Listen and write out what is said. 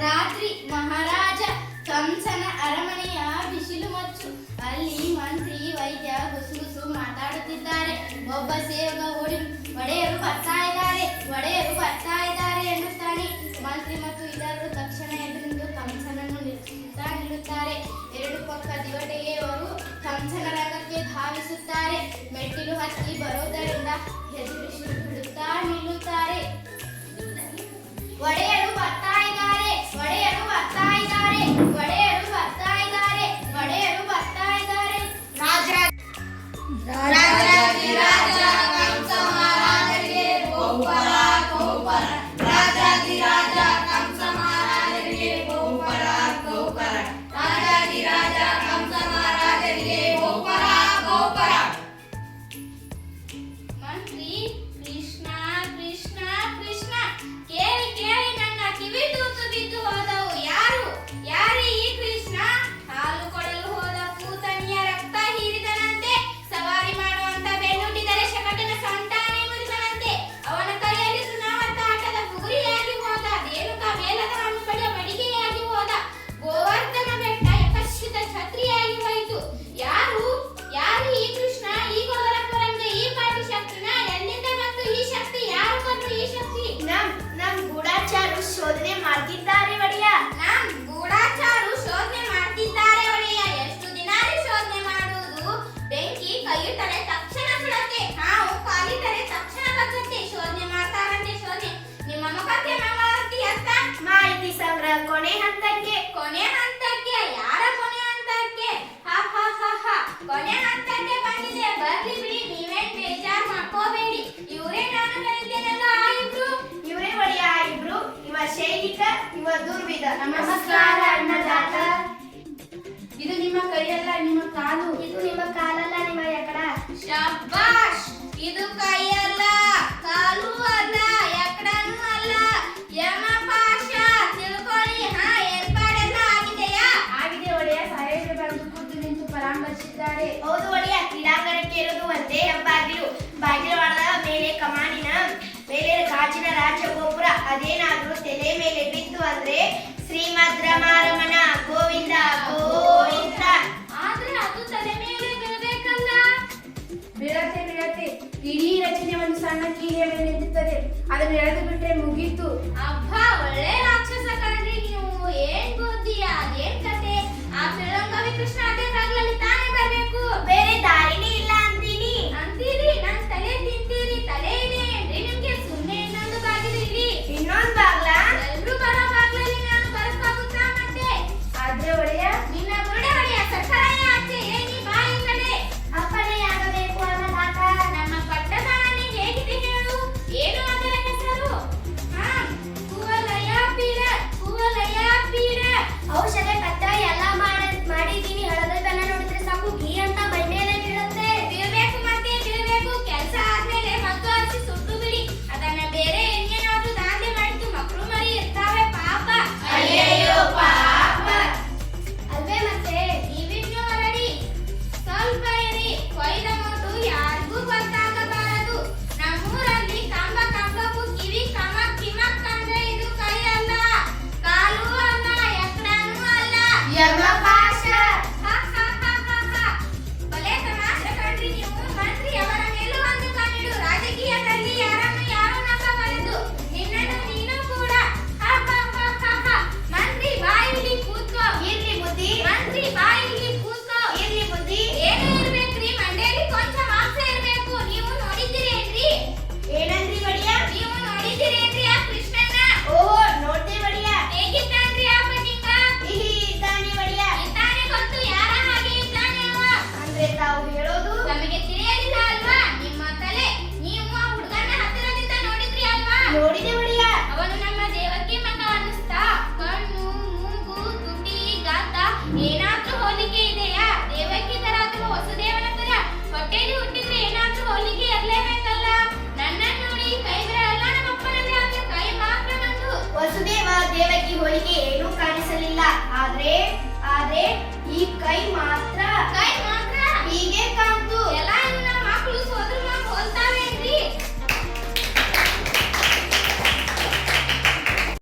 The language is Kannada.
ರಾತ್ರಿ ಮಹಾರಾಜ ಕಂಸನ ಅರಮನೆಯ ಬಿಸಿಲು ಮಚ್ಚು. ಅಲ್ಲಿ ಮಂತ್ರಿ ವೈದ್ಯ ಗುಸುಗುಸು ಮಾತಾಡುತ್ತಿದ್ದಾರೆ. ಒಬ್ಬ ಸೇವಕ ಒಡೆಯರು ಬರ್ತಾ ಇದ್ದಾರೆ ಎನ್ನುತ್ತಾನೆ. ಮಂತ್ರಿ ಮತ್ತು ಇತರರು ತಕ್ಷಣ ಎದುರು ಕಂಸನನ್ನು ನಿಲ್ಲುತ್ತಾರೆ. ಎರಡು ಪಕ್ಕ ದಿವಟೆಯವರು ಕಂಸನ ರಂಗಕ್ಕೆ ಧಾವಿಸುತ್ತಾರೆ. ಮೆಟ್ಟಿಲು ಹತ್ತಿ ಬರುವುದರಿಂದ ಹೆದರಿಸಿ ಬಿಡುತ್ತಾ ನಿಲ್ಲುತ್ತಾರೆ. ಒಡೆಯರು ಬರ್ತಾ ಇದ್ದಾರೆ. ರಾಜಾಧಿರಾಜ ಕಂಸ ಮಹಾರಾಜರಿಗೆ ಬಹುಪರ ಬಹುಪರ. ರಾಜಾಧಿರಾಜ ಕಂಸ ಮಹಾರಾಜರಿಗೆ ಬಹುಪರ ಬಹುಪರ. ರಾಜಾಧಿರಾಜ ಕಂಸ ಮಹಾರಾಜರಿಗೆ ಬಹುಪರ ಬಹುಪರ. ಮಂತ್ರಿ ಕೃಷ್ಣ ಕೃಷ್ಣ ಕೃಷ್ಣ ಕೇಳಿ ಕೇಳಿ ನನ್ನ ಕಿವಿ ತೂತು ಬಿದ್ದು ಹೋದವು. ಯಾರು ಈ ಕೃಷ್ಣ? ಹಾಲು ಕೊಡಲು ಹೋದ ಕೂತಣಿಯ ರಕ್ತ ಹೀರಿದನಂತೆ. ಸವಾರಿ ಮಾಡುವಂತ ಬೆನ್ನುಟ್ಟಿದರೆ ಶಕಟನ ಸಂತಾನೆ ಮುರಿದನಂತೆ. ಅವನ ಕೈಯಲ್ಲಿ ಸುನಾವರ್ತ ಆಟದ ಬುಗುರಿಯಾಗಿ ಹೋದ. ರೇಣುಕಾ ಬೇಲದ ಹಣ್ಣು ಕಡಿಯ ಮಡಿಗೆಯಾಗಿ ಹೋದ. ಗೋವರ್ಧನ ಬೆಟ್ಟ ಯಕಶ್ಚಿತ ಛತ್ರಿಯಾಗಿ ಹೋಯಿತು. ಯಾರು ಈ ಕೃಷ್ಣ? ಈ ಗೋವರಪುರಂಗೆ ಈ ಪಾಟಿ ಶಕ್ತಿನ? ಎಲ್ಲಿಂದ ಬಂತು ಈ ಶಕ್ತಿ? ಯಾರು ಬಂತು ಈ ಶಕ್ತಿ? ನಮ್ ಗೂಢಚಾರು ಶೋಧನೆ ಮಾಡ್ತಿದ್ದಾರೆ ಒಡೆಯ. ಎಷ್ಟು ದಿನ ಶೋಧನೆ ಮಾಡುವುದು? ಬೆಂಕಿ ಕೈಯಿಟ್ಟರೆ ತಕ್ಷಣ ಸುಡತ್ತೆ, ಹಾವು ಕಾಲಿಟ್ಟರೆ ತಕ್ಷಣ ಬಗ್ಗತ್ತೆ. ಶೋಧನೆ ಮಾಡ್ತಾರಂತೆ ಶೋಧನೆ. ನಿಮ್ಮ ಮುಖಕ್ಕೆ ಮಂಗಳಾರತಿ ಅಂತ. ಮಾಹಿತಿ ಸಂಗ್ರಹ ಕೊನೆ ಹಂತಕ್ಕೆ. ಯಾರ ಕೊನೆ ಹಂತಕ್ಕೆ? ಕೊನೆ ಹಂತಕ್ಕೆ ಬಂದಿದೆ. ಬರ್ಲಿ ಬಿಡಿ, ನೀವೇನ್ ಬೇಜಾರ್ ಮಾಡ್ಕೋಬೇಡಿ. ಇವರೇ ನಾನು ಹೇಳಿದ್ದೇನಲ್ಲ ಆ ಇಬ್ರು. ಇವರೇ ಒಡೆಯ ಇಬ್ರು. ಇವ ಶೈಲಿಕ, ಇವ ದುರ್ವಿಧ. ನಮಸ್ಕಾರ ಅನ್ನದಾತ. ಇದು ನಿಮ್ಮ ಕೈಯಲ್ಲ, ನಿಮ್ಮ ಕಾಲು. ಇದು ನಿಮ್ಮ ಕಾಲಲ್ಲ, ನಿಮ್ಮ ಎಕಡ. ಶಬ್ಬಾಷ್! ಇದು ಕೈಯಲ್ಲ, ಕಾಲು ಅಲ್ಲ, ಎಕಡನೂ ಅಲ್ಲ, ಯಮಪಾಶ. ತಿಳ್ಕೊಳ್ಳಿ. ಏರ್ಪಾಡೆಲ್ಲ ಆಗಿದೆಯಾ? ಆಗಿದೆ ಒಡೆಯ. ಸಾಹೇಬ್ರು ಬಂದು ಖುದ್ದು ನಿಂತು ಪರಾಮರ್ಶಿಸಿದ್ದಾರೆ. ಹೌದು ಒಡೆಯ. ಕ್ರೀಡಾಂಗಣಕ್ಕೆ ಇರೋದು ಒಂದೇ ಹೆಬ್ಬಾಗಿಲು. ಬಾಗಿಲವಾಡದ ಮೇಲೆ ಕಮಾನಿನ ಮೇಲೆ ಗಾಜಿನ ರಾಜಗೋಪುರ. ಅದೇನಾದ್ರೂ ತಲೆ ಮೇಲೆ ಬಿದ್ದು ಅಂದ್ರೆ ಶ್ರೀಮದ್ ರಮಾರಮಣ ಗೋವಿಂದ ಗೋವಿಂದ. ಆದ್ರೆ ಅದು ತಲೆ ಮೇಲೆ ಬೀಳಬೇಕಲ್ಲ. ಬೀಳತ್ತೆ. ಇಡೀ ರಚನೆ ಒಂದು ಸಣ್ಣ ಕೀಲಿಯ ಮೇಲೆ ನಿಂತಿರ್ತದೆ. ಅದನ್ನು ಎಳೆದು ಬಿಟ್ರೆ ಮುಗೀತು. ಅಬ್ಬಾ, ಒಳ್ಳೆ ರಾಕ್ಷಸ ಕಣ್ರಿ ನೀವು. ಏನ್ ಬುದ್ಧಿ, ಅದೇನ್ ಕತೆ? ಆ ಫಿರಂಗವಿ ಕೃಷ್ಣ ಅದೇ ಬಾಗ್ಲಲ್ಲಿ ತಾನೇ ಬರ್ಬೇಕು. ಬೇರೆ ದಾರಿನೇ ಇಲ್ಲ ಅಂತೀರಿ. ನನ್ ತಲೆ ತಿಂತೀರಿ. ತಲೆ ಇದೆ ಏನ್ರಿ ನಿಮ್ಗೆ? ಸುಮ್ಮನೆ ಇನ್ನೊಂದು ಬಾಗಿಲು ಇಡಿ. ಇನ್ನೊಂದ್ ಬಾಗ್ಲ? ಎಲ್ರು ಬರೋ ಬಾಗ್ಲಲ್ಲಿ ನಾನು ಬರಕಾಗುತ್ತಾ ಮತ್ತೆ? ಆದ್ರೆ ಒಡೆಯ, ನಿನ್ನ ಬುರುಡೆ ಒಡೆಯ ಸಕ್ಕರೆಯ ಆಚೆ ಏನಿ ಬಾಯಿ ಕಡೆ. ಅಪ್ಪನೇ ಆಗಬೇಕು ಅನ್ನದಾತ. ನಮ್ಮ ಪಟ್ಟದಾನೆ ಹೇಗಿದೆ ಹೇಳು? ಏನು ಅದರ ಹೆಸರು? ಕುವಲಯ ಪೀಡ. ಔಷಧ ಕತ್ತಾಯ ಎಲ್ಲ ಮಾಡಿದೀನಿ. ಹಳದನ್ನ ನೋಡಿದ್ರೆ ಸಾಕು ಘೀ ಅಂತ ಮೈ ಮೇಲೆ ಬೀಳುತ್ತೆ. ಬೀಳ್ಬೇಕು. ಕೆಲಸ ಆದ್ಮೇಲೆ ಮಗ್ಗು ಹಚ್ಚಿ ಸುಟ್ಟು ಬಿಡಿ. ಅದನ್ನ ಬೇರೆ ಏನೇನಾದ್ರೂ ದಾಂಧೆ ಮಾಡಿದ್ದು ಮಕ್ಕಳು ಮರಿ ಇರ್ತಾವೆ ಪಾಪ. ಅಯ್ಯಯ್ಯೋ ಪಾಪ. ಅಲ್ವೇ ಮತ್ತೆ? ನೀವಿನ್ನು ಹೊರಡಿ. ಸ್ವಲ್ಪ ಇರಿ. ಕೊಯ್ದ ಮೊಟ್ಟು ಯಾರಿಗೂ ಗೊತ್ತಾಗಬಾರದು. ನಮ್ಮೂರಲ್ಲಿ ಕಂಬಕ್ಕೂ ಕಿವಿ ಕಿಮಕ್ ಅಂದ್ರೆ ಇದು ಕೈ ಅಲ್ಲ, ಕಾಲು ಅಲ್ಲ, ಎಕಡನೂ ಅಲ್ಲ, ಯಮಪಾಶ. ಬಲೆ ತಮಾಷೆ ಕಣ್ರಿ ನೀವು. ಮಂತ್ರಿ ಅವರ ಮೇಲೂ ಒಂದು ಕಣ್ಣಿಡು. ರಾಜಕೀಯದಲ್ಲಿ ಯಾರನ್ನು ಯಾರು ನಂಬಬಾರದು. ನಿನ್ನನ್ನು ನೀನು ಕೂಡ. ಮಂತ್ರಿ ಬಾಯಿಲಿ ಕೂತ್ಕೋ. ಇರ್ಲಿ ಬುದ್ಧಿ. ಮಂತ್ರಿ ಬಾಯಿಲಿ ಕೂತ್ಕೋ. ಇರ್ಲಿ ಬುದ್ಧಿ. ಏನು ಇರ್ಬೇಕ್ರಿ? ಮಂಡ್ಯಲ್ಲಿ ಕೊಂಚ ಮಾಂಸ ಇರ್ಬೇಕು. ನೀವು ನೋಡಿದ್ದೀರೇನ್ರಿ? ಏನಂದ್ರಿ ಒಡೆಯ? ನೀವು ನೋಡಿದ್ದೀರೇನ್ರಿ ಆ ಕೃಷ್ಣನ್ನ? ಓಹೋ, ನೋಡ್ದೆ ಒಡೆಯ. ಹೇಗಿದ್ದಾನ್ರಿ ಆ ಪಟಿಂಗ? ಇದ್ದಾನೆ ಒಡೆಯ. ಇದ್ದಾನೆ ಗೊತ್ತು. ಯಾರ ಹಾಗೆ ಇದ್ದಾನೆ ಅವ? ಅಂದ್ರೆ ತಾವು ಹೇಳೋದು ನಮಗೆ ತಿಳಿಯಲಿಲ್ಲ ಅಲ್ವಾ? ನಿಮ್ಮ ತಲೆ. ನೀವು ಆ ಹುಡುಗನ ಹತ್ತಿರದಿಂದ ನೋಡಿದ್ರಿ ಅಲ್ವಾ? ನೋಡಿದೆ ಒಡೆಯ. ಅವನು ನಮ್ಮ ದೇವಕ್ಕೆ ಮಗ ಅನ್ನಿಸ್ತಾ? ಕಣ್ಣು, ಮೂಗು, ತುಟಿ, ಗಾತ ಏನಾದ್ರೂ ಹೋಲಿಕೆ ಇದೆಯಾ? ದೇವಕ್ಕೆ ತರ ಅಥವಾ ವಸುದೇವನ ತರ? ಹೊಟ್ಟೆಲಿ ಹುಟ್ಟಿದ್ರೆ ಏನಾದ್ರೂ ಹೋಲಿಕೆ ಇರ್ಲೇಬೇಕಲ್ಲ. ನನ್ನನ್ನು ನೋಡಿ ಕೈ ಬಿಡಲ್ಲ. ನಮ್ಮಪ್ಪನಲ್ಲಿ ಆದ್ರೆ ಕೈ ಮಾತ್ರ ಬಂದು. ವಸುದೇವ ದೇವಕಿ ಹೋಲಿಕೆ ಏನೂ ಕಾಣಿಸಲಿಲ್ಲ. ಆದ್ರೆ ಈ ಕೈ ಮಾತ್ರ. ಕೈ